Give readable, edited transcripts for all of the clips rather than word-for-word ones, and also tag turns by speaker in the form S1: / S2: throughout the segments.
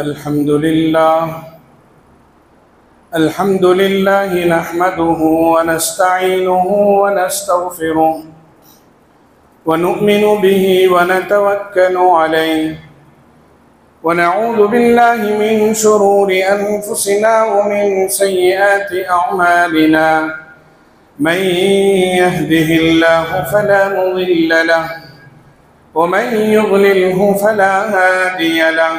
S1: अल्हम्दुलिल्लाह नहमदुहु व नस्तईनुहु व नस्तगफिरुह व नु'मिनु बिही व नतवक्कलु अलैहि व नऊज़ु बिल्लाहि मिन शुरूरि अनफुसिना व मिन सय्यिआति अअमालिना मन यहदिहिल्लाहु फला मुदिल्ल लहु व मन युद्लिलहु फला हादिय लहु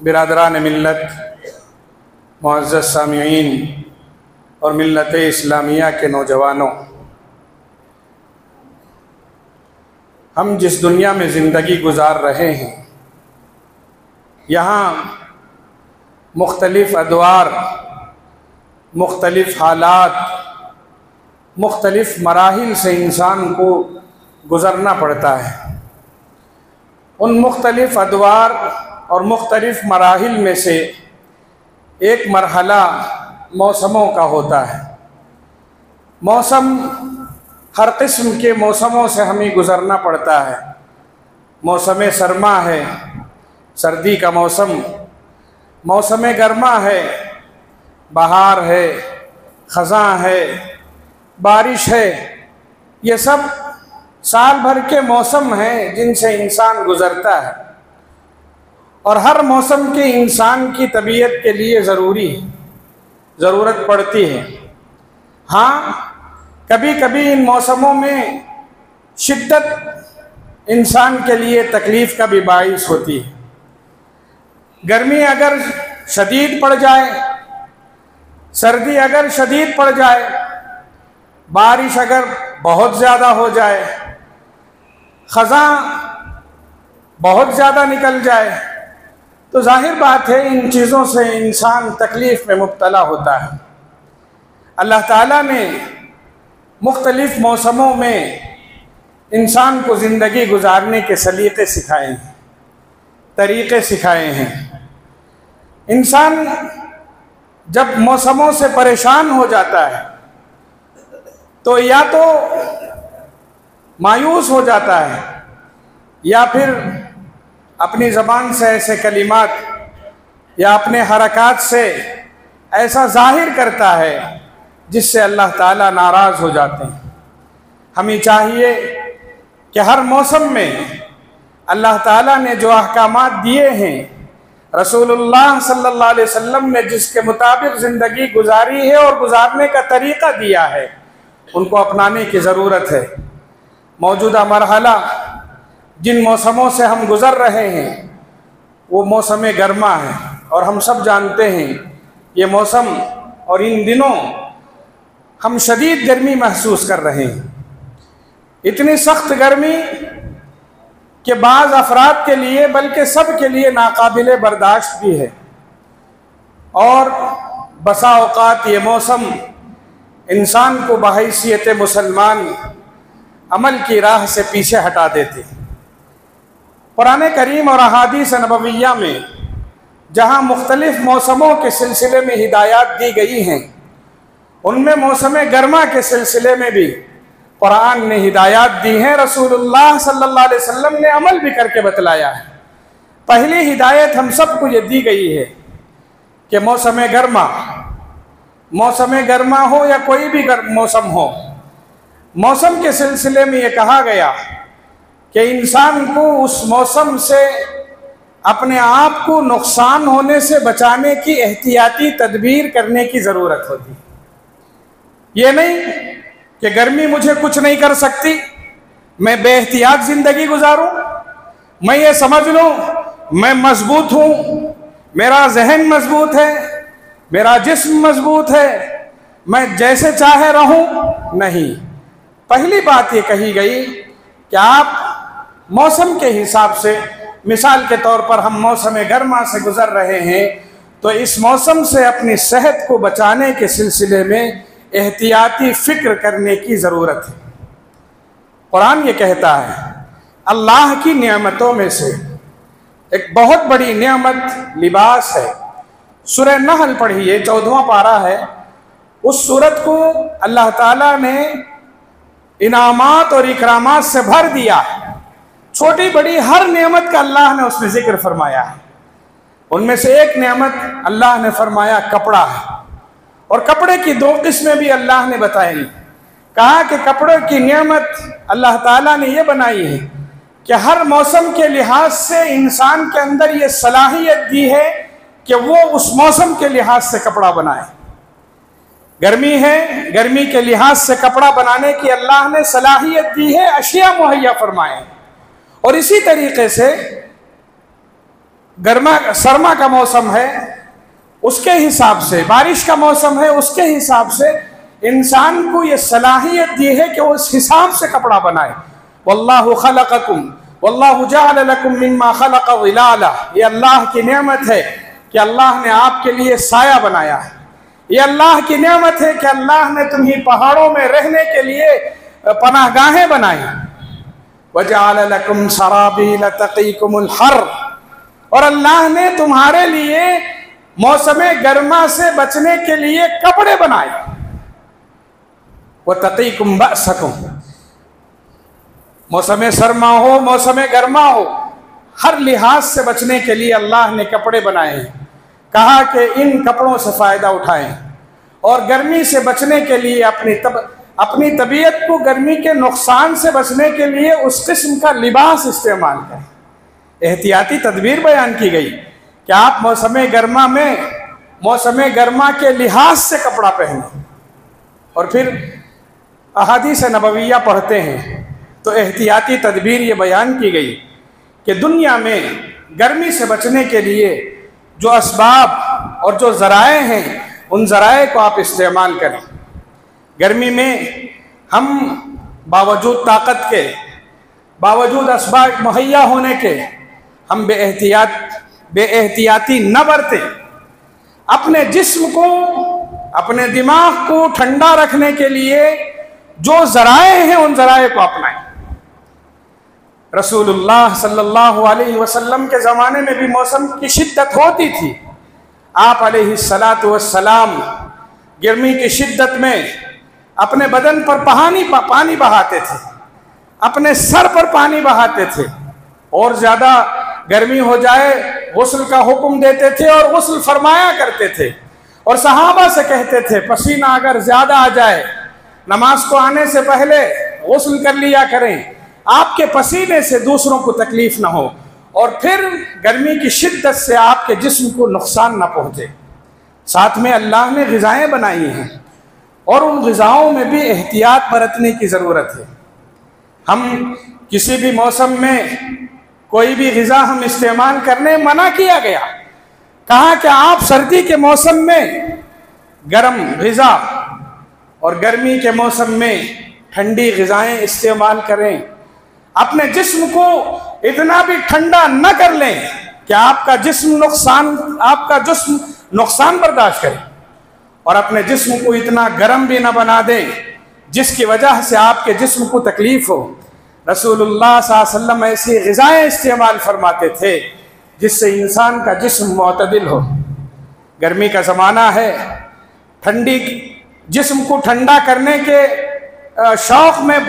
S1: बिरादरान मिल्लत, मुअज़्ज़ज़ सामिईन और मिल्लत इस्लामिया के नौजवानों, हम जिस दुनिया में ज़िंदगी गुजार रहे हैं, यहाँ मुख्तलिफ़ अदवार, मुख्तलिफ़ हालात, मुख्तलिफ़ मराहिल से इंसान को गुज़रना पड़ता है। उन मुख्तलिफ़ अदवार और मुख्तलिफ़ मराहिल में से एक मरहला मौसमों का होता है। मौसम, हर किस्म के मौसमों से हमें गुज़रना पड़ता है। मौसम सरमा है, सर्दी का मौसम, मौसम गर्मा है, बहार है, ख़ज़ां है, बारिश है। ये सब साल भर के मौसम हैं जिनसे इंसान गुज़रता है और हर मौसम के इंसान की तबीयत के लिए ज़रूरत पड़ती है। हाँ, कभी कभी इन मौसमों में शिद्दत इंसान के लिए तकलीफ़ का भी बाइस होती है। गर्मी अगर शदीद पड़ जाए, सर्दी अगर शदीद पड़ जाए, बारिश अगर बहुत ज़्यादा हो जाए, ख़ज़ां बहुत ज़्यादा निकल जाए, तो जाहिर बात है इन चीज़ों से इंसान तकलीफ़ में मुब्तला होता है। अल्लाह ताला ने मुख्तलिफ़ मौसमों में इंसान को ज़िंदगी गुजारने के सलीक़े सिखाए हैं, तरीक़े सिखाए हैं। इंसान जब मौसमों से परेशान हो जाता है तो या तो मायूस हो जाता है या फिर अपनी ज़बान से ऐसे कलिमात या अपने हरकत से ऐसा ज़ाहिर करता है जिससे अल्लाह ताला नाराज़ हो जाते हैं। हमें चाहिए कि हर मौसम में अल्लाह ताला ने जो अहकामात दिए हैं, रसूलुल्लाह सल्लल्लाहु अलैहि वसल्लम ने जिसके मुताबिक ज़िंदगी गुजारी है और गुजारने का तरीक़ा दिया है, उनको अपनाने की ज़रूरत है। मौजूदा मरहला जिन मौसमों से हम गुज़र रहे हैं वो मौसम गर्मा है और हम सब जानते हैं ये मौसम और इन दिनों हम शदीद गर्मी महसूस कर रहे हैं। इतनी सख्त गर्मी कि बाज़ अफराद के लिए बल्कि सब के लिए नाकाबिले बर्दाश्त भी है और बसा औक़ात ये मौसम इंसान को बहैसियत मुसलमान अमल की राह से पीछे हटा देते। कुरान करीम और अहादीस नबविय्या में जहाँ मुख्तलिफ़ मौसमों के सिलसिले में हिदायत दी गई हैं, उनमें मौसम गर्मा के सिलसिले में भी कुरान ने हिदायत दी है, रसूलुल्लाह सल्लल्लाहु अलैहि वसल्लम ने अमल भी करके बतलाया है। पहली हिदायत हम सबको ये दी गई है कि मौसम गर्मा, मौसम गर्मा हो या कोई भी मौसम हो, मौसम के सिलसिले में ये कहा गया कि इंसान को उस मौसम से अपने आप को नुकसान होने से बचाने की एहतियाती तदबीर करने की ज़रूरत होती। ये नहीं कि गर्मी मुझे कुछ नहीं कर सकती, मैं बेएहतियात ज़िंदगी गुजारूं, मैं ये समझ लूं मैं मजबूत हूं, मेरा जहन मजबूत है, मेरा जिस्म मजबूत है, मैं जैसे चाहे रहूं। नहीं, पहली बात ये कही गई कि आप मौसम के हिसाब से, मिसाल के तौर पर हम मौसम गर्मा से गुजर रहे हैं, तो इस मौसम से अपनी सेहत को बचाने के सिलसिले में एहतियाती फ़िक्र करने की ज़रूरत है। कुरान ये कहता है अल्लाह की नेमतों में से एक बहुत बड़ी नेमत लिबास है। सूरह नहल पढ़िए, 14वां पारा है। उस सूरत को अल्लाह ताला ने इनामात और इकरामात से भर दिया है। छोटी बड़ी हर नेमत का अल्लाह ने उसमें जिक्र फरमाया है। उनमें से एक नेमत अल्लाह ने फरमाया कपड़ा है, और कपड़े की दो किस्में भी अल्लाह ने बताई। कहा कि कपड़े की नेमत अल्लाह ताला ने ये बनाई है कि हर मौसम के लिहाज से इंसान के अंदर ये सलाहियत दी है कि वो उस मौसम के लिहाज से कपड़ा बनाए। गर्मी है, गर्मी के लिहाज से कपड़ा बनाने की अल्लाह ने सलाहियत दी है, अशिया मुहैया फरमाए। और इसी तरीके से सरमा का मौसम है, उसके हिसाब से, बारिश का मौसम है, उसके हिसाब से इंसान को ये सलाहियत दी है कि वो उस हिसाब से कपड़ा बनाए। वल्लाहु खलक़कुम वल्लाहु जअल लकुम मिम्मा खलक़ ज़िलाला। ये अल्लाह की नेमत है कि अल्लाह ने आपके लिए साया बनाया है। ये अल्लाह की नेमत है कि अल्लाह ने तुम्हें पहाड़ों में रहने के लिए पनाहगाहें बनाई। वजअल लकुम सराबील तक़ीकुमुल हर, और अल्लाह ने तुम्हारे लिए मौसम गर्मा से बचने के लिए कपड़े बनाए। व तक़ीकुम बअसकुम, मौसम सरमा हो, मौसम गर्मा हो, हर लिहाज से बचने के लिए अल्लाह ने कपड़े बनाए हैं। कहा कि इन कपड़ों से फ़ायदा उठाएं, और गर्मी से बचने के लिए अपनी तबीयत को गर्मी के नुकसान से बचने के लिए उस किस्म का लिबास इस्तेमाल करें। एहतियाती तदबीर बयान की गई कि आप मौसम गर्मा में मौसम गर्मा के लिहाज से कपड़ा पहने। और फिर अहादीस नबविया पढ़ते हैं तो एहतियाती तदबीर ये बयान की गई कि दुनिया में गर्मी से बचने के लिए जो असबाब और जो ज़राए हैं, उन ज़राए को आप इस्तेमाल करें। गर्मी में हम बावजूद ताकत के, बावजूद असबाब मुहैया होने के, हम बेएहतियाती न बरतें। अपने जिस्म को, अपने दिमाग को ठंडा रखने के लिए जो ज़राए हैं, उन ज़राए को अपनाएं। रसूलुल्लाह सल्लल्लाहु अलैहि वसल्लम के ज़माने में भी मौसम की शिद्दत होती थी। आप अलैहिस्सलातु वस्सलाम गर्मी की शिद्दत में अपने बदन पर पानी बहाते थे, अपने सर पर पानी बहाते थे, और ज़्यादा गर्मी हो जाए गुस्ल का हुक्म देते थे और गुस्ल फरमाया करते थे। और सहाबा से कहते थे पसीना अगर ज़्यादा आ जाए, नमाज को आने से पहले गुस्ल कर लिया करें, आपके पसीने से दूसरों को तकलीफ ना हो, और फिर गर्मी की शिद्दत से आपके जिस्म को नुकसान ना पहुँचे। साथ में अल्लाह ने ग़िज़ाएँ बनाई हैं, और उन ग़िज़ाओं में भी एहतियात बरतने की ज़रूरत है। हम किसी भी मौसम में कोई भी ग़िज़ा हम इस्तेमाल करने मना किया गया। कहा कि आप सर्दी के मौसम में गर्म ग़िज़ा और गर्मी के मौसम में ठंडी ग़िज़ाएँ इस्तेमाल करें। अपने जिस्म को इतना भी ठंडा न कर लें कि आपका जिस्म नुकसान बर्दाश्त करे, और अपने जिस्म को इतना गर्म भी न बना दें जिसकी वजह से आपके जिस्म को तकलीफ़ हो। रसूलुल्लाह सल्लल्लाहु अलैहि वसल्लम ऐसी ग़िज़ाएँ इस्तेमाल फरमाते थे जिससे इंसान का जिस्म मुअतदिल हो। गर्मी का ज़माना है, ठंडी जिस्म को ठंडा करने के शौक़ में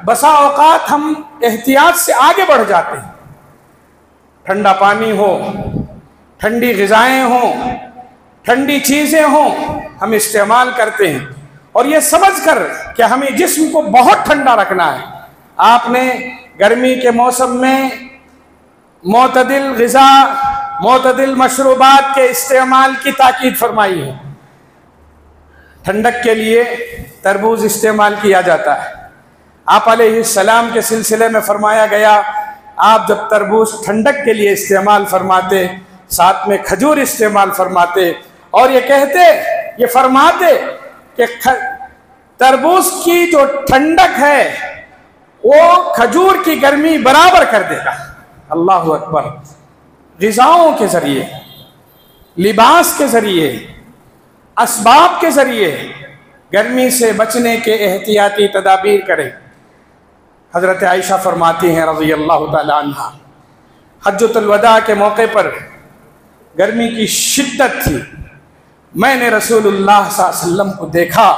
S1: बसा औक़ात हम एहतियात से आगे बढ़ जाते हैं। ठंडा पानी हो, ठंडी ग़िज़ाएँ हों, ठंडी चीज़ें हों हम इस्तेमाल करते हैं, और ये समझकर कि हमें जिस्म को बहुत ठंडा रखना है। आपने गर्मी के मौसम में मोतदिल ग़िज़ा, मोतदिल मशरूबात के इस्तेमाल की ताकीद फरमाई है। ठंडक के लिए तरबूज इस्तेमाल किया जाता है। आप अलैहिस्सलाम के सिलसिले में फरमाया गया, आप जब तरबूज ठंडक के लिए इस्तेमाल फरमाते, साथ में खजूर इस्तेमाल फरमाते, और ये कहते, ये फरमाते कि तरबूज की जो ठंडक है वो खजूर की गर्मी बराबर कर देगा। अल्लाह अकबर। ग़िज़ाओं के ज़रिए, लिबास के ज़रिए, असबाब के ज़रिए गर्मी से बचने के एहतियाती तदाबीर करें। हज़रत आयशा फरमाती हैं रज़ी अल्लाह तआला अन्हा, हज्जतुल वदा के मौके पर गर्मी की शिद्दत थी। मैंने रसूलुल्लाह सल्लल्लाहु अलैहि वसल्लम को देखा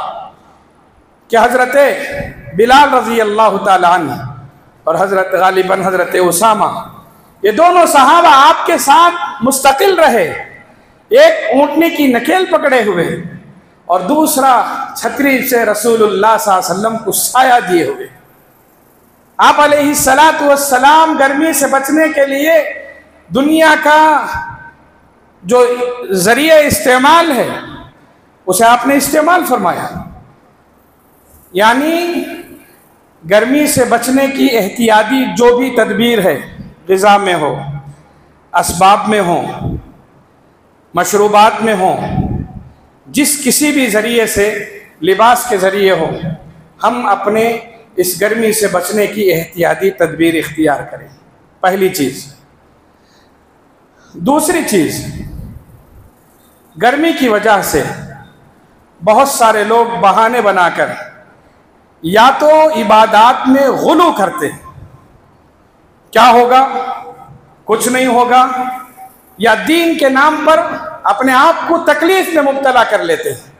S1: कि हज़रत बिलाल रज़ी अल्लाह तआला अन्हु और हज़रत गालिबन हज़रत उसामा, ये दोनों सहाबा आपके साथ मुस्तकिल रहे। एक ऊँटनी की नकेल पकड़े हुए और दूसरा छतरी से रसूलुल्लाह सल्लल्लाहु अलैहि वसल्लम को साया दिए हुए। आप अलैहिस्सलातु वस्सलाम गर्मी से बचने के लिए दुनिया का जो ज़रिए इस्तेमाल है उसे आपने इस्तेमाल फरमाया। यानी गर्मी से बचने की एहतियाती जो भी तदबीर है, ग़िज़ा में हो, असबाब में हो, मशरूबात में हो, जिस किसी भी ज़रिए से, लिबास के ज़रिए हो, हम अपने इस गर्मी से बचने की एहतियाती तदबीर इख्तियार करें। पहली चीज़। दूसरी चीज़, गर्मी की वजह से बहुत सारे लोग बहाने बनाकर या तो इबादात में गुलू करते हैं, क्या होगा, कुछ नहीं होगा, या दीन के नाम पर अपने आप को तकलीफ में मुब्तला कर लेते हैं।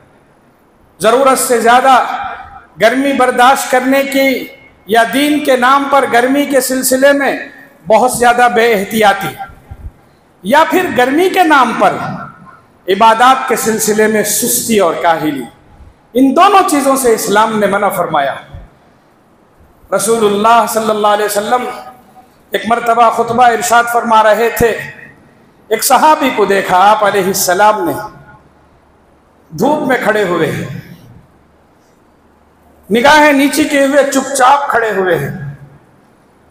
S1: ज़रूरत से ज़्यादा गर्मी बर्दाश्त करने की या दीन के नाम पर गर्मी के सिलसिले में बहुत ज़्यादा बेएहतियाती, या फिर गर्मी के नाम पर इबादात के सिलसिले में सुस्ती और काहिली। इन दोनों चीज़ों से इस्लाम ने मना फरमाया। रसूलुल्लाह सल्लल्लाहु अलैहि वसल्लम एक मरतबा खुतबा इरशाद फरमा रहे थे। एक सहाबी को देखा, आप अलैहिस्सलाम ने धूप में खड़े हुए हैं, निगाहें नीचे किए हुए चुपचाप खड़े हुए हैं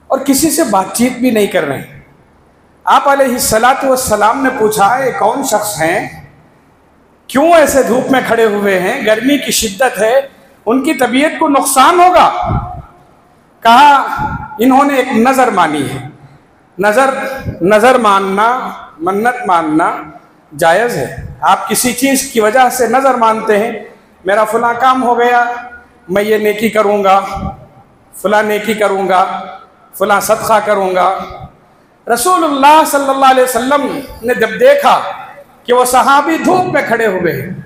S1: और किसी से बातचीत भी नहीं कर रहे हैं। आप अलैहिस्सलातु वस्सलाम ने पूछा, ये कौन शख्स हैं, क्यों ऐसे धूप में खड़े हुए हैं, गर्मी की शिद्दत है, उनकी तबीयत को नुकसान होगा। कहा, इन्होंने एक नज़र मानी है। नज़र मानना, मन्नत मानना जायज़ है। आप किसी चीज़ की वजह से नज़र मानते हैं, मेरा फला काम हो गया, मैं ये नेकी करूँगा, फला नेकी करूँगा, फला सदका करूँगा। रसूलुल्लाह सल्लल्लाहु अलैहि वसल्लम ने जब देखा कि वो सहाबी धूप में खड़े हुए हैं,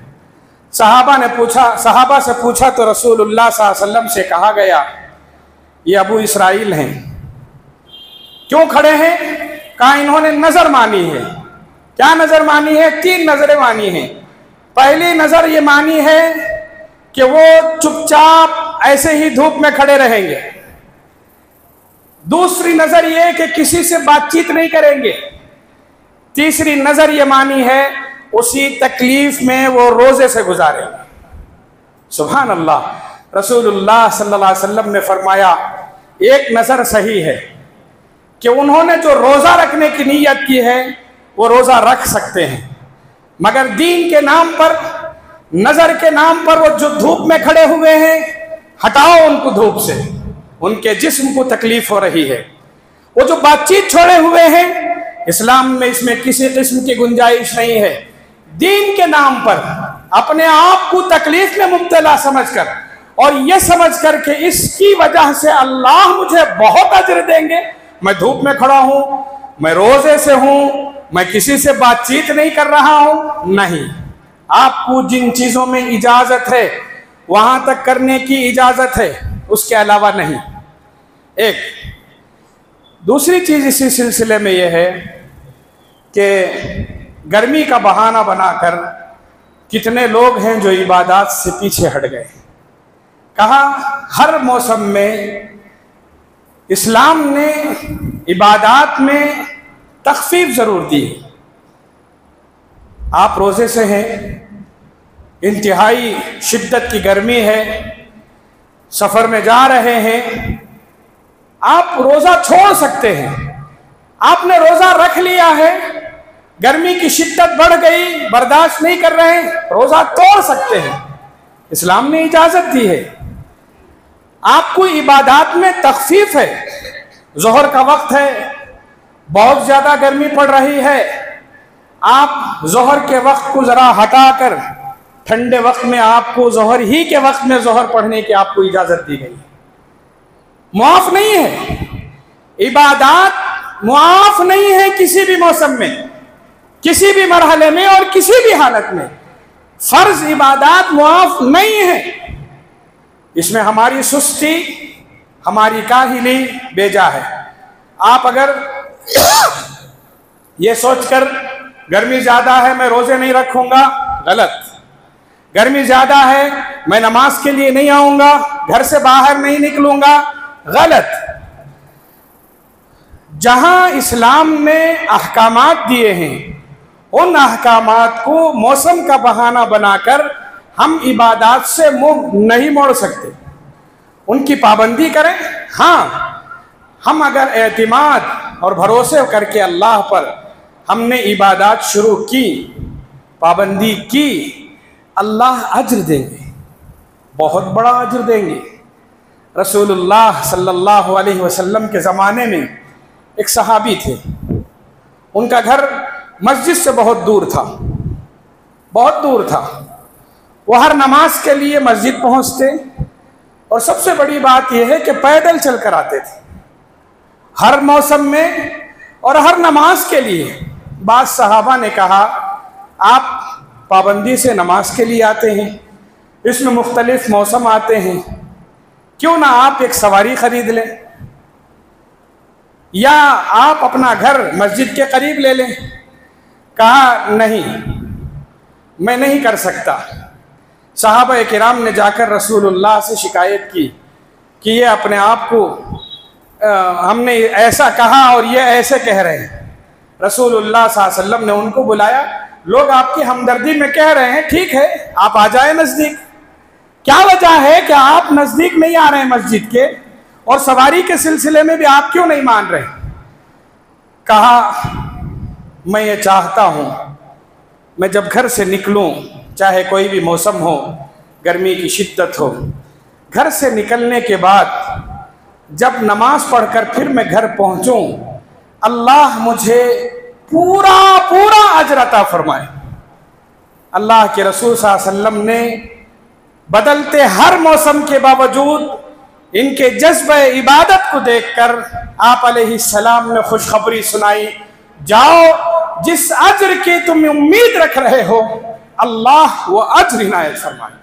S1: सहाबा से पूछा तो रसूलुल्लाह सल्लल्लाहु अलैहि वसल्लम से कहा गया, ये अबू इसराइल हैं। क्यों खड़े हैं? कहा, इन्होंने नज़र मानी है। क्या नज़र मानी है? 3 नज़रें मानी हैं। पहली नज़र ये मानी है कि वो चुपचाप ऐसे ही धूप में खड़े रहेंगे। दूसरी नज़र ये कि किसी से बातचीत नहीं करेंगे। तीसरी नज़र ये मानी है उसी तकलीफ में वो रोज़े से गुजारेंगे। सुभान अल्लाह। रसूलुल्लाह सल्लल्लाहु अलैहि वसल्लम ने फरमाया, एक नज़र सही है कि उन्होंने जो रोज़ा रखने की नीयत की है वो रोज़ा रख सकते हैं, मगर दीन के नाम पर, नज़र के नाम पर वो जो धूप में खड़े हुए हैं, हटाओ उनको धूप से, उनके जिस्म को तकलीफ हो रही है। वो जो बातचीत छोड़े हुए हैं, इस्लाम में इसमें किसी किस्म की गुंजाइश नहीं है। दीन के नाम पर अपने आप को तकलीफ में मुब्तला समझकर और ये समझकर कि इसकी वजह से अल्लाह मुझे बहुत अजर देंगे, मैं धूप में खड़ा हूं, मैं रोजे से हूं, मैं किसी से बातचीत नहीं कर रहा हूं, नहीं। आपको जिन चीजों में इजाजत है वहां तक करने की इजाजत है, उसके अलावा नहीं। एक दूसरी चीज इसी सिलसिले में यह है कि गर्मी का बहाना बनाकर कितने लोग हैं जो इबादत से पीछे हट गए। कहा हर मौसम में इस्लाम ने इबादत में तखफीफ ज़रूर दी है। आप रोज़े से हैं, इंतहाई शिद्दत की गर्मी है, सफ़र में जा रहे हैं, आप रोज़ा छोड़ सकते हैं। आपने रोज़ा रख लिया है, गर्मी की शिद्दत बढ़ गई, बर्दाश्त नहीं कर रहे हैं, रोज़ा तोड़ सकते हैं, इस्लाम ने इजाज़त दी है। आपको इबादत में तखफीफ है। ज़ोहर का वक्त है, बहुत ज़्यादा गर्मी पड़ रही है, आप ज़ोहर के वक्त को ज़रा हटाकर ठंडे वक्त में आपको ज़ोहर ही के वक्त में ज़ोहर पढ़ने की आपको इजाज़त दी गई। मुआफ़ नहीं है, इबादत मुआफ़ नहीं है किसी भी मौसम में, किसी भी मरहले में और किसी भी हालत में। फ़र्ज इबादत मुआफ़ नहीं है। इसमें हमारी सुस्ती, हमारी काहिली बेजा है। आप अगर ये सोचकर गर्मी ज़्यादा है मैं रोज़े नहीं रखूँगा, गलत। गर्मी ज़्यादा है मैं नमाज के लिए नहीं आऊँगा, घर से बाहर नहीं निकलूँगा, गलत। जहाँ इस्लाम ने अहकामात दिए हैं, उन अहकामात को मौसम का बहाना बनाकर हम इबादत से मुंह नहीं मोड़ सकते, उनकी पाबंदी करें। हाँ, हम अगर एतिमाद और भरोसे करके अल्लाह पर हमने इबादत शुरू की, पाबंदी की, अल्लाह अज्र देंगे, बहुत बड़ा अज्र देंगे। रसूलुल्लाह सल्लल्लाहु अलैहि वसल्लम के ज़माने में एक सहाबी थे, उनका घर मस्जिद से बहुत दूर था, बहुत दूर था। वो हर नमाज के लिए मस्जिद पहुंचते और सबसे बड़ी बात यह है कि पैदल चल कर आते थे हर मौसम में और हर नमाज के लिए। बाद सहाबा ने कहा आप पाबंदी से नमाज के लिए आते हैं, इसमें मुख्तलिफ मौसम आते हैं, क्यों ना आप एक सवारी खरीद लें या आप अपना घर मस्जिद के करीब ले लें। कहा नहीं, मैं नहीं कर सकता। सहाबा किराम ने जाकर रसूलुल्लाह से शिकायत की कि ये अपने आप को हमने ऐसा कहा और ये ऐसे कह रहे हैं। रसूलुल्लाह सल्लल्लाहु अलैहि वसल्लम ने उनको बुलाया, लोग आपकी हमदर्दी में कह रहे हैं, ठीक है आप आ जाए नज़दीक। क्या वजह है कि आप नज़दीक नहीं आ रहे हैं मस्जिद के, और सवारी के सिलसिले में भी आप क्यों नहीं मान रहे? कहा मैं ये चाहता हूँ मैं जब घर से निकलूँ, चाहे कोई भी मौसम हो, गर्मी की शिद्दत हो, घर से निकलने के बाद जब नमाज पढ़कर फिर मैं घर पहुँचूँ, अल्लाह मुझे पूरा पूरा अजर अता फरमाए। अल्लाह के रसूल सल्लल्लाहु अलैहि वसल्लम ने बदलते हर मौसम के बावजूद इनके जज्बे इबादत को देखकर आप अलैहिस्सलाम ने खुशखबरी सुनाई, जाओ जिस अजर की तुम उम्मीद रख रहे हो अल्लाह वो अजर इनायत फरमाए।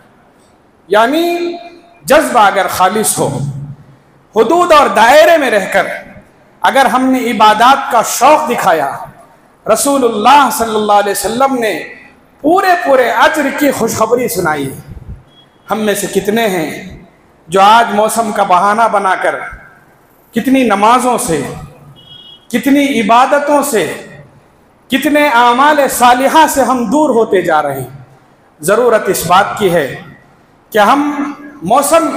S1: यानी जज्बा अगर खालिस हो, हुदूद और दायरे में रहकर अगर हमने इबादत का शौक़ दिखाया, रसूलुल्लाह सल्लल्लाहु अलैहि वसल्लम ने पूरे पूरे अजर की खुशखबरी सुनाई। हम में से कितने हैं जो आज मौसम का बहाना बनाकर कितनी नमाज़ों से, कितनी इबादतों से, कितने आमाल सालिहा से हम दूर होते जा रहे हैं। ज़रूरत इस बात की है कि हम मौसम,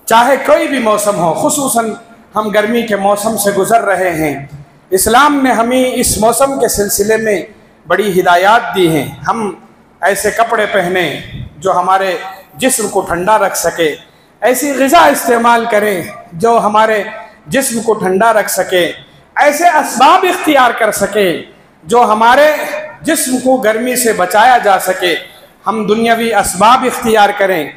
S1: चाहे कोई भी मौसम हो, खुसूसन हम गर्मी के मौसम से गुज़र रहे हैं, इस्लाम ने हमें इस मौसम के सिलसिले में बड़ी हिदायत दी हैं। हम ऐसे कपड़े पहने जो हमारे जिस्म को ठंडा रख सके, ऐसी ग़िज़ा इस्तेमाल करें जो हमारे जिस्म को ठंडा रख सके, ऐसे असबाब इख्तियार कर सके जो हमारे जिस्म को गर्मी से बचाया जा सके। हम दुनियावी असबाब इख्तियार करें,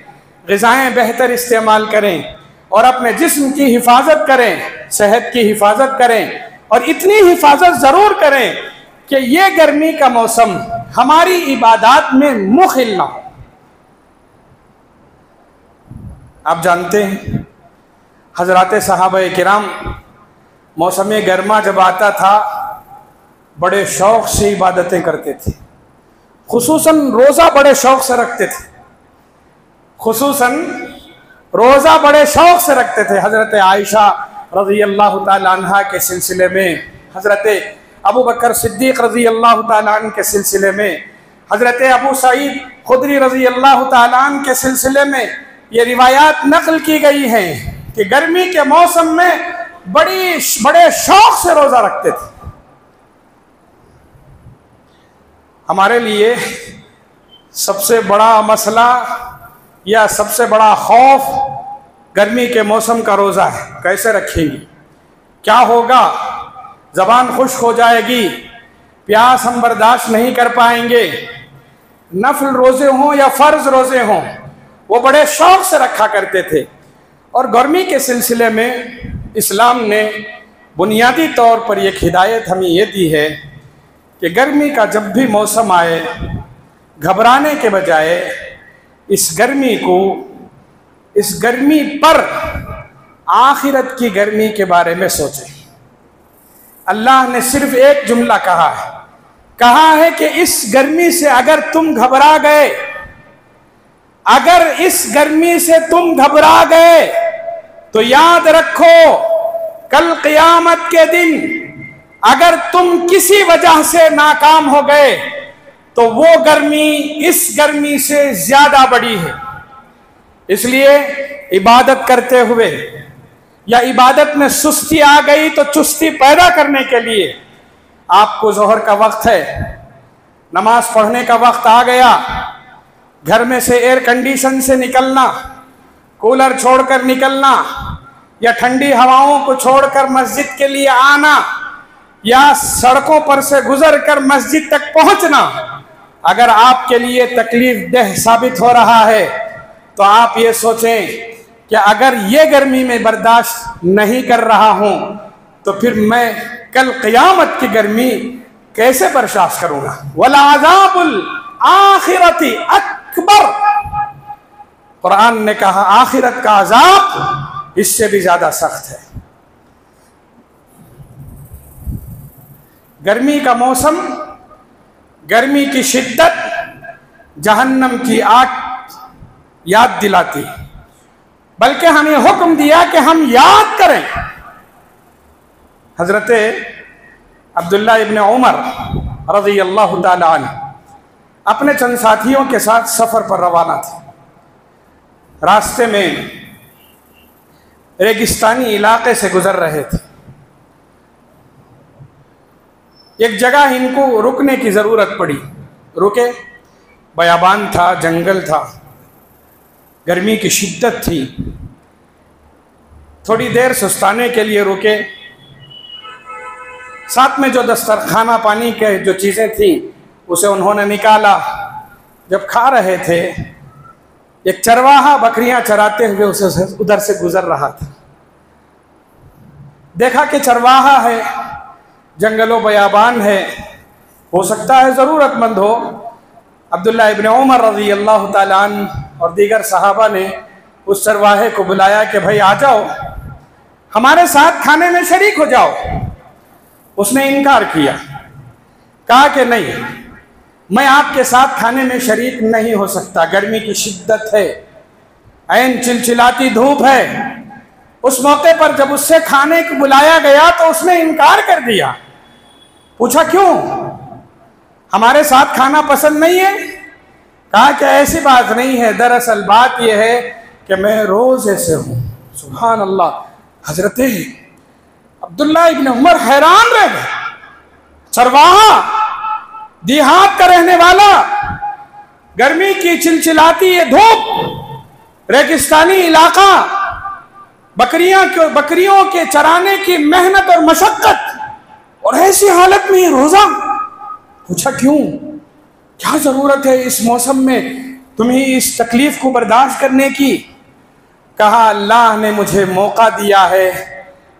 S1: ग़िज़ाएँ बेहतर इस्तेमाल करें और अपने जिस्म की हिफाजत करें, सेहत की हिफाजत करें, और इतनी हिफाजत ज़रूर करें कि ये गर्मी का मौसम हमारी इबादत में मुख़िल ना हो। आप जानते हैं हज़रात सहाबाए किराम मौसम गर्मा जब आता था बड़े शौक़ से इबादतें करते थे, खुसूसन रोज़ा बड़े शौक़ से रखते थे, खुसूसन रोज़ा बड़े शौक़ से रखते थे। हज़रत आयशा रज़ी अल्लाह ताला अन्हा के सिलसिले में, हज़रत अबू बकर सिद्दीक़ रज़ी अल्लाह ताला अन्हु के सिलसिले में, हज़रत अबू सईद खुदरी रज़ी अल्लाह ताला अन्हु के सिलसिले में ये रिवायात नक़ल की गई हैं कि गर्मी के मौसम में बड़े शौक़ से रोज़ा रखते थे। हमारे लिए सबसे बड़ा मसला या सबसे बड़ा खौफ गर्मी के मौसम का रोज़ा है। कैसे रखेंगे, क्या होगा, ज़बान खुश्क हो जाएगी, प्यास हम बर्दाश्त नहीं कर पाएंगे। नफल रोज़े हों या फ़र्ज़ रोज़े हों, वो बड़े शौक़ से रखा करते थे। और गर्मी के सिलसिले में इस्लाम ने बुनियादी तौर पर एक हिदायत हमें ये दी है कि गर्मी का जब भी मौसम आए, घबराने के बजाय इस गर्मी पर आखिरत की गर्मी के बारे में सोचें। अल्लाह ने सिर्फ एक जुमला कहा है कि इस गर्मी से अगर तुम घबरा गए, अगर इस गर्मी से तुम घबरा गए तो याद रखो कल क़यामत के दिन अगर तुम किसी वजह से नाकाम हो गए तो वो गर्मी इस गर्मी से ज्यादा बड़ी है। इसलिए इबादत करते हुए या इबादत में सुस्ती आ गई तो चुस्ती पैदा करने के लिए आपको ज़ोहर का वक्त है, नमाज पढ़ने का वक्त आ गया, घर में से एयर कंडीशन से निकलना, कूलर छोड़कर निकलना या ठंडी हवाओं को छोड़कर मस्जिद के लिए आना या सड़कों पर से गुजर कर मस्जिद तक पहुंचना अगर आपके लिए तकलीफ देह साबित हो रहा है तो आप ये सोचें कि अगर ये गर्मी में बर्दाश्त नहीं कर रहा हूं तो फिर मैं कल क़यामत की गर्मी कैसे बर्दाश्त करूंगा। वला अज़ाबुल आखिरती अकबर, कुरान ने कहा आखिरत का अजाब इससे भी ज्यादा सख्त है। गर्मी का मौसम, गर्मी की शिद्दत जहन्नम की आग याद दिलाती, बल्कि हमें हुक्म दिया कि हम याद करें। हजरत अब्दुल्ला इब्न उमर रज़ी अल्लाह ताला अन्हु अपने चंद साथियों के साथ सफ़र पर रवाना थे। रास्ते में रेगिस्तानी इलाके से गुजर रहे थे। एक जगह इनको रुकने की ज़रूरत पड़ी, रुके। बयाबान था, जंगल था, गर्मी की शिद्दत थी। थोड़ी देर सुस्ताने के लिए रुके। साथ में जो दस्तरखाना पानी के जो चीज़ें थी उसे उन्होंने निकाला। जब खा रहे थे, एक चरवाहा बकरियां चराते हुए उसे उधर से गुजर रहा था। देखा कि चरवाहा है, जंगलो बयाबान है, हो सकता है ज़रूरतमंद हो। अब्दुल्ला इब्न उमर रज़ी अल्लाह ताला अन्हु और दीगर सहाबा ने उस चरवाहे को बुलाया कि भाई आ जाओ, हमारे साथ खाने में शरीक हो जाओ। उसने इनकार किया, कहा कि नहीं, मैं आपके साथ खाने में शरीक नहीं हो सकता, गर्मी की शिद्दत है, ऐन चिलचिलाती धूप है। उस मौके पर जब उससे खाने को बुलाया गया तो उसने इनकार कर दिया। पूछा क्यों, हमारे साथ खाना पसंद नहीं है? कहा कि ऐसी बात नहीं है, दरअसल बात यह है कि मैं रोजे से हूँ। सुभान अल्लाह। हजरत अब्दुल्ला इब्न उमर हैरान रह गए। चरवाहा, देहात का रहने वाला, गर्मी की चिलचिलाती ये धूप, रेगिस्तानी इलाका, बकरियों के चराने की मेहनत और मशक्कत, और ऐसी हालत में रोजा। पूछा क्यों, क्या जरूरत है इस मौसम में तुम्हें इस तकलीफ को बर्दाश्त करने की? कहा अल्लाह ने मुझे मौका दिया है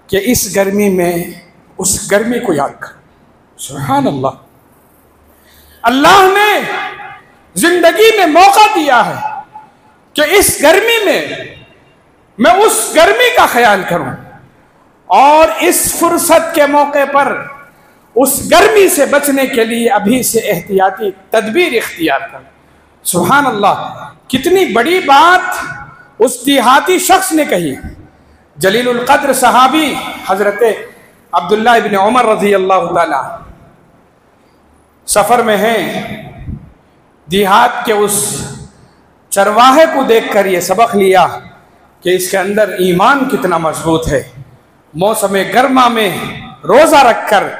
S1: कि इस गर्मी में उस गर्मी को याद कर। सुभान अल्लाह। अल्लाह ने जिंदगी में मौका दिया है कि इस गर्मी में मैं उस गर्मी का ख्याल करूं, और इस फुर्सत के मौके पर उस गर्मी से बचने के लिए अभी से एहतियाती तदबीर इख्तियार कर। सुभान अल्लाह, कितनी बड़ी बात उस देहाती शख्स ने कही। जलीलुल क़द्र सहाबी हजरत अब्दुल्लाह इब्न उमर रज़ी अल्लाह ताला सफ़र में हैं, देहात के उस चरवाहे को देखकर ये सबक लिया कि इसके अंदर ईमान कितना मजबूत है। मौसम गर्मा में रोज़ा रखकर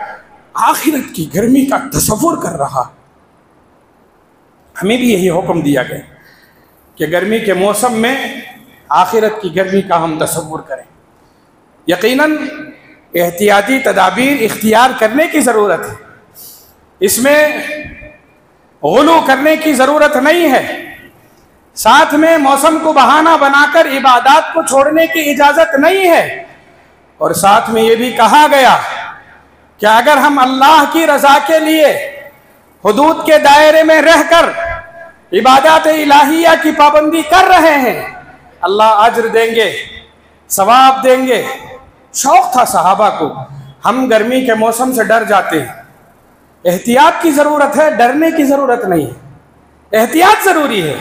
S1: आखिरत की गर्मी का तसव्वुर कर रहा। हमें भी यही हुक्म दिया गया कि गर्मी के मौसम में आखिरत की गर्मी का हम तसव्वुर करें। यकीनन एहतियाती तदाबीर इख्तियार करने की ज़रूरत है, इसमें गुलू करने की ज़रूरत नहीं है। साथ में मौसम को बहाना बनाकर इबादत को छोड़ने की इजाज़त नहीं है। और साथ में ये भी कहा गया कि अगर हम अल्लाह की रज़ा के लिए हुदूद के दायरे में रहकर इबादत इलाहिया की पाबंदी कर रहे हैं, अल्लाह अज्र देंगे, सवाब देंगे। शौक़ था सहाबा को। हम गर्मी के मौसम से डर जाते हैं। एहतियात की ज़रूरत है, डरने की ज़रूरत नहीं है। एहतियात ज़रूरी है।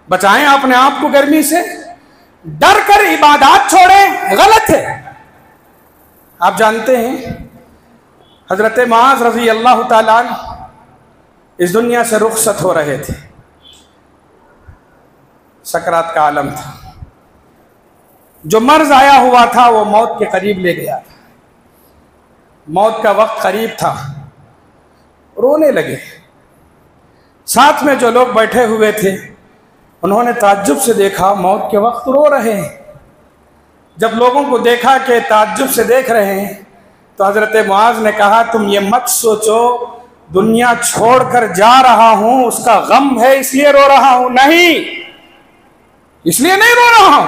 S1: बचाएं अपने आप को गर्मी से। डर कर इबादत छोड़ें, गलत है। आप जानते हैं हज़रत मुआज़ रज़ी अल्लाह ताला इस दुनिया से रुखसत हो रहे थे। सकरात का आलम था। जो मर्ज आया हुआ था वो मौत के करीब ले गया था। मौत का वक्त करीब था। रोने लगे। साथ में जो लोग बैठे हुए थे उन्होंने ताज्जुब से देखा, मौत के वक्त रो रहे हैं। जब लोगों को देखा कि ताज्जुब से देख रहे हैं तो हज़रत मुआज़ ने कहा, तुम ये मत सोचो दुनिया छोड़कर जा रहा हूं, उसका गम है इसलिए रो रहा हूं। नहीं, इसलिए नहीं रो रहा हूं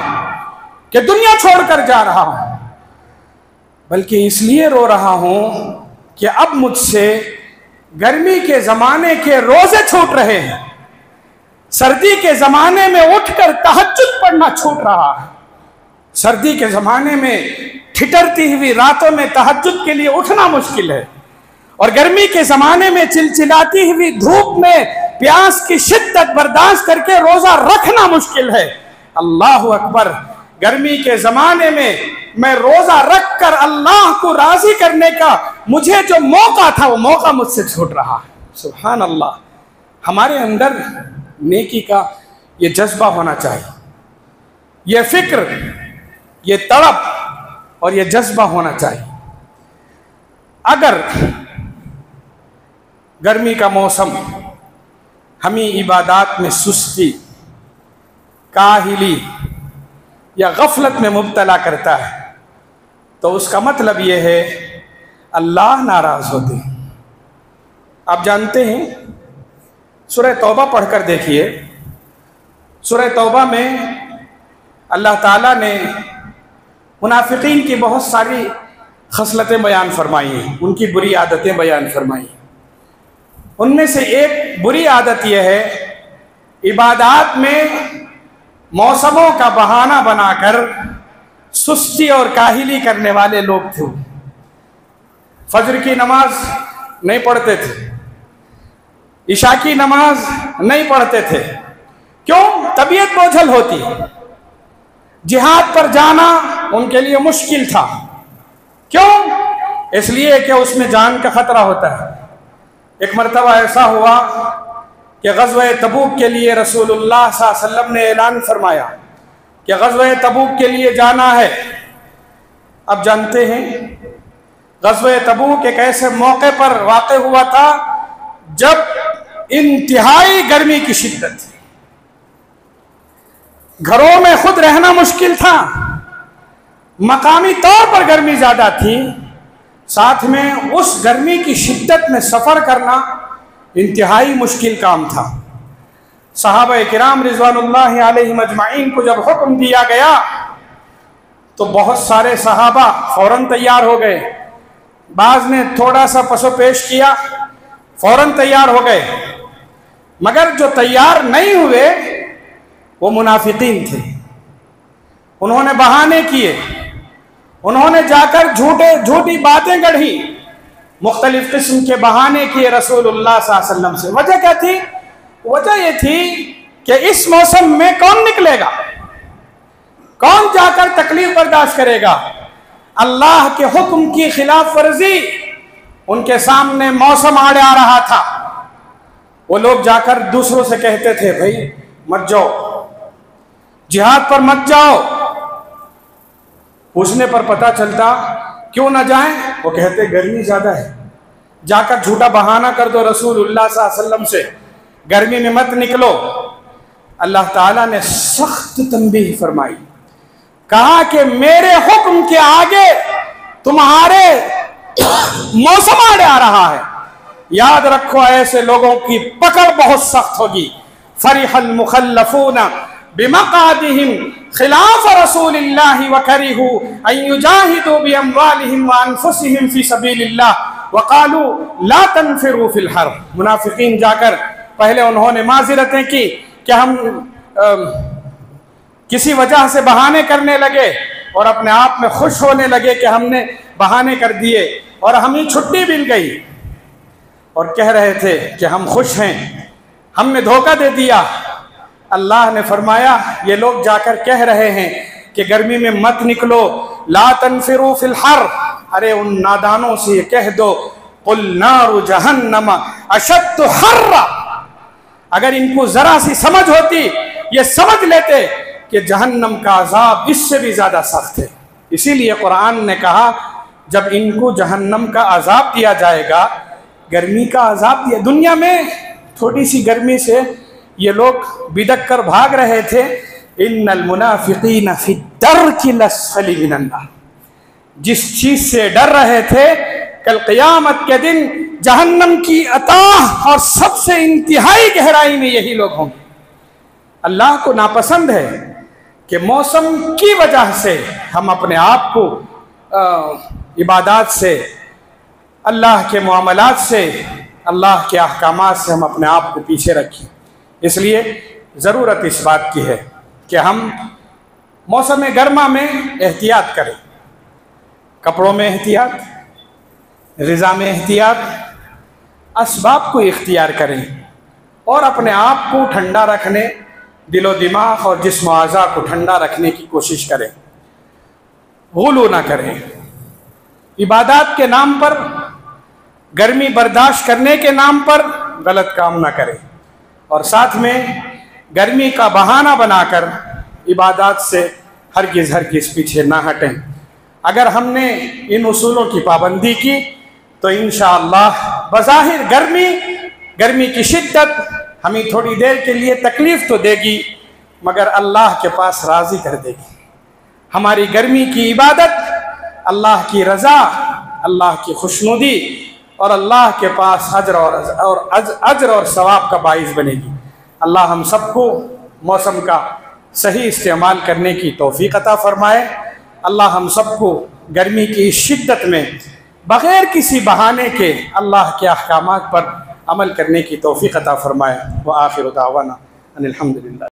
S1: कि दुनिया छोड़कर जा रहा हूं, बल्कि इसलिए रो रहा हूं कि अब मुझसे गर्मी के ज़माने के रोज़े छूट रहे हैं। सर्दी के ज़माने में उठकर तहज्जुद पढ़ना छूट रहा है। सर्दी के ज़माने में ठिठरती हुई रातों में तहज्जुद के लिए उठना मुश्किल है, और गर्मी के ज़माने में चिलचिलाती हुई धूप में प्यास की शिद्दत बर्दाश्त करके रोज़ा रखना मुश्किल है। अल्लाह अकबर, गर्मी के ज़माने में मैं रोज़ा रख कर अल्लाह को राज़ी करने का मुझे जो मौका था वो मौका मुझसे छूट रहा है। सुभान अल्लाह। हमारे अंदर नेकी का ये जज्बा होना चाहिए, ये फिक्र, ये तड़प और ये जज्बा होना चाहिए। अगर गर्मी का मौसम हमें इबादत में सुस्ती, काहिली या गफलत में मुब्तला करता है तो उसका मतलब ये है अल्लाह नाराज़ होते हैं। आप जानते हैं, सूरह तौबा पढ़कर देखिए। सूरह तौबा में अल्लाह ताला ने मुनाफिकीन की बहुत सारी खसलतें बयान फरमाई हैं, उनकी बुरी आदतें बयान फरमाई हैं। उनमें से एक बुरी आदत यह है, इबादत में मौसमों का बहाना बनाकर सुस्ती और काहिली करने वाले लोग थे। फजर की नमाज नहीं पढ़ते थे, इशा की नमाज नहीं पढ़ते थे। क्यों? तबीयत बोझल होती। जिहाद पर जाना उनके लिए मुश्किल था। क्यों? इसलिए कि उसमें जान का खतरा होता है। एक मरतबा ऐसा हुआ कि ग़ज़वा तबूक के लिए रसूलुल्लाह सल्लल्लाहु अलैहि वसल्लम ने ऐलान फरमाया कि ग़ज़वा तबूक के लिए जाना है। अब जानते हैं ग़ज़वा तबूक एक ऐसे मौके पर वाक़ हुआ था जब इंतहाई गर्मी की शिद्दत थी। घरों में खुद रहना मुश्किल था, मकामी तौर पर गर्मी ज़्यादा थी, साथ में उस गर्मी की शिद्दत में सफ़र करना इंतहाई मुश्किल काम था। सहाबा किराम रिज़वानुल्लाहि अलैहिम अजमाइन को जब हुक्म दिया गया तो बहुत सारे सहाबा फ़ौरन तैयार हो गए। बाज़ ने थोड़ा सा पसो पेश किया, फ़ौरन तैयार हो गए। मगर जो तैयार नहीं हुए वो मुनाफिकीन थे। उन्होंने बहाने किए, उन्होंने जाकर झूठी बातें गढ़ी मुख्तलिफ किस्म के बहाने किए रसूलुल्लाह सल्लल्लाहु अलैहि वसल्लम से। वजह क्या थी? वजह ये थी कि इस मौसम में कौन निकलेगा, कौन जाकर तकलीफ बर्दाश्त करेगा। अल्लाह के हुक्म की खिलाफ वर्जी उनके सामने मौसम आड़े आ रहा था। वो लोग जाकर दूसरों से कहते थे, भाई मत जाओ, जिहाद पर मत जाओ। पूछने पर पता चलता क्यों ना जाएं? वो कहते गर्मी ज्यादा है। जाकर झूठा बहाना कर दो रसूलुल्लाह सल्लल्लाहु अलैहि वसल्लम से, गर्मी में मत निकलो। अल्लाह ताला ने सख्त तंबीह फरमाई, कहा कि मेरे हुक्म के आगे तुम्हारे मौसम आड़े आ रहा है। याद रखो, ऐसे लोगों की पकड़ बहुत सख्त होगी। फरिहल मुखल्लफून बिमक़ादिहिम खिलाफ रसूलिल्लाहि व करिहू अन युजाहिदू बिअमवालिहिम व अनफुसिहिम फी सबीलिल्लाह व क़ालू ला तनफिरू फिल हर। मुनाफिकीन जाकर पहले उन्होंने माज़िरतें की कि हम किसी वजह से बहाने करने लगे और अपने आप में खुश होने लगे कि हमने बहाने कर दिए और हमें छुट्टी मिल गई, और कह रहे थे कि हम खुश हैं, हमने धोखा दे दिया। अल्लाह ने फरमाया, ये लोग जाकर कह रहे हैं कि गर्मी में मत निकलो, ला तनफिरू फिल हर। अरे उन नादानों से ये कह दो, कुल नारु जहन्नम अशद्दु हर्रा। अगर इनको जरा सी समझ होती, ये समझ लेते कि जहन्नम का अजाब इससे भी ज्यादा सख्त है। इसीलिए कुरान ने कहा, जब इनको जहन्नम का अजाब दिया जाएगा, गर्मी का अजाब दिया। दुनिया में थोड़ी सी गर्मी से ये लोग बिदक कर भाग रहे थे। इन्नल मुनाफिकीन फी दर्किल अस्फली मिनन नार। जिस चीज से डर रहे थे, कल क़यामत के दिन जहन्नम की अताह और सबसे इंतहाई गहराई में यही लोग होंगे। अल्लाह को नापसंद है कि मौसम की वजह से हम अपने आप को इबादत से, अल्लाह के मुआमलात से, अल्लाह के अहकामात से हम अपने आप को पीछे रखें। इसलिए ज़रूरत इस बात की है कि हम मौसम गर्मा में एहतियात करें, कपड़ों में एहतियात, ग़िज़ा में एहतियात, असबाब को इख्तियार करें और अपने आप को ठंडा रखने, दिलो दिमाग और जिस्म आज़ा को ठंडा रखने की कोशिश करें। गुलू ना करें। इबादत के नाम पर, गर्मी बर्दाश्त करने के नाम पर गलत काम ना करें, और साथ में गर्मी का बहाना बनाकर इबादत से हरगिज़ पीछे ना हटें। अगर हमने इन उसूलों की पाबंदी की तो इंशाअल्लाह बज़ाहिर गर्मी की शिद्दत हमें थोड़ी देर के लिए तकलीफ तो देगी, मगर अल्लाह के पास राज़ी कर देगी। हमारी गर्मी की इबादत अल्लाह की रज़ा, अल्लाह की खुशनुदी और अल्लाह के पास अज्र और सवाब का बाइस बनेगी। अल्लाह हम सबको मौसम का सही इस्तेमाल करने की तौफीक अता फ़रमाए। अल्लाह हम सबको गर्मी की शिद्दत में बग़ैर किसी बहाने के अल्लाह के अहकामात पर अमल करने की तौफीक अता फ़रमाए। व आखिर दावाना अनिल हम्दुलिल्लाह।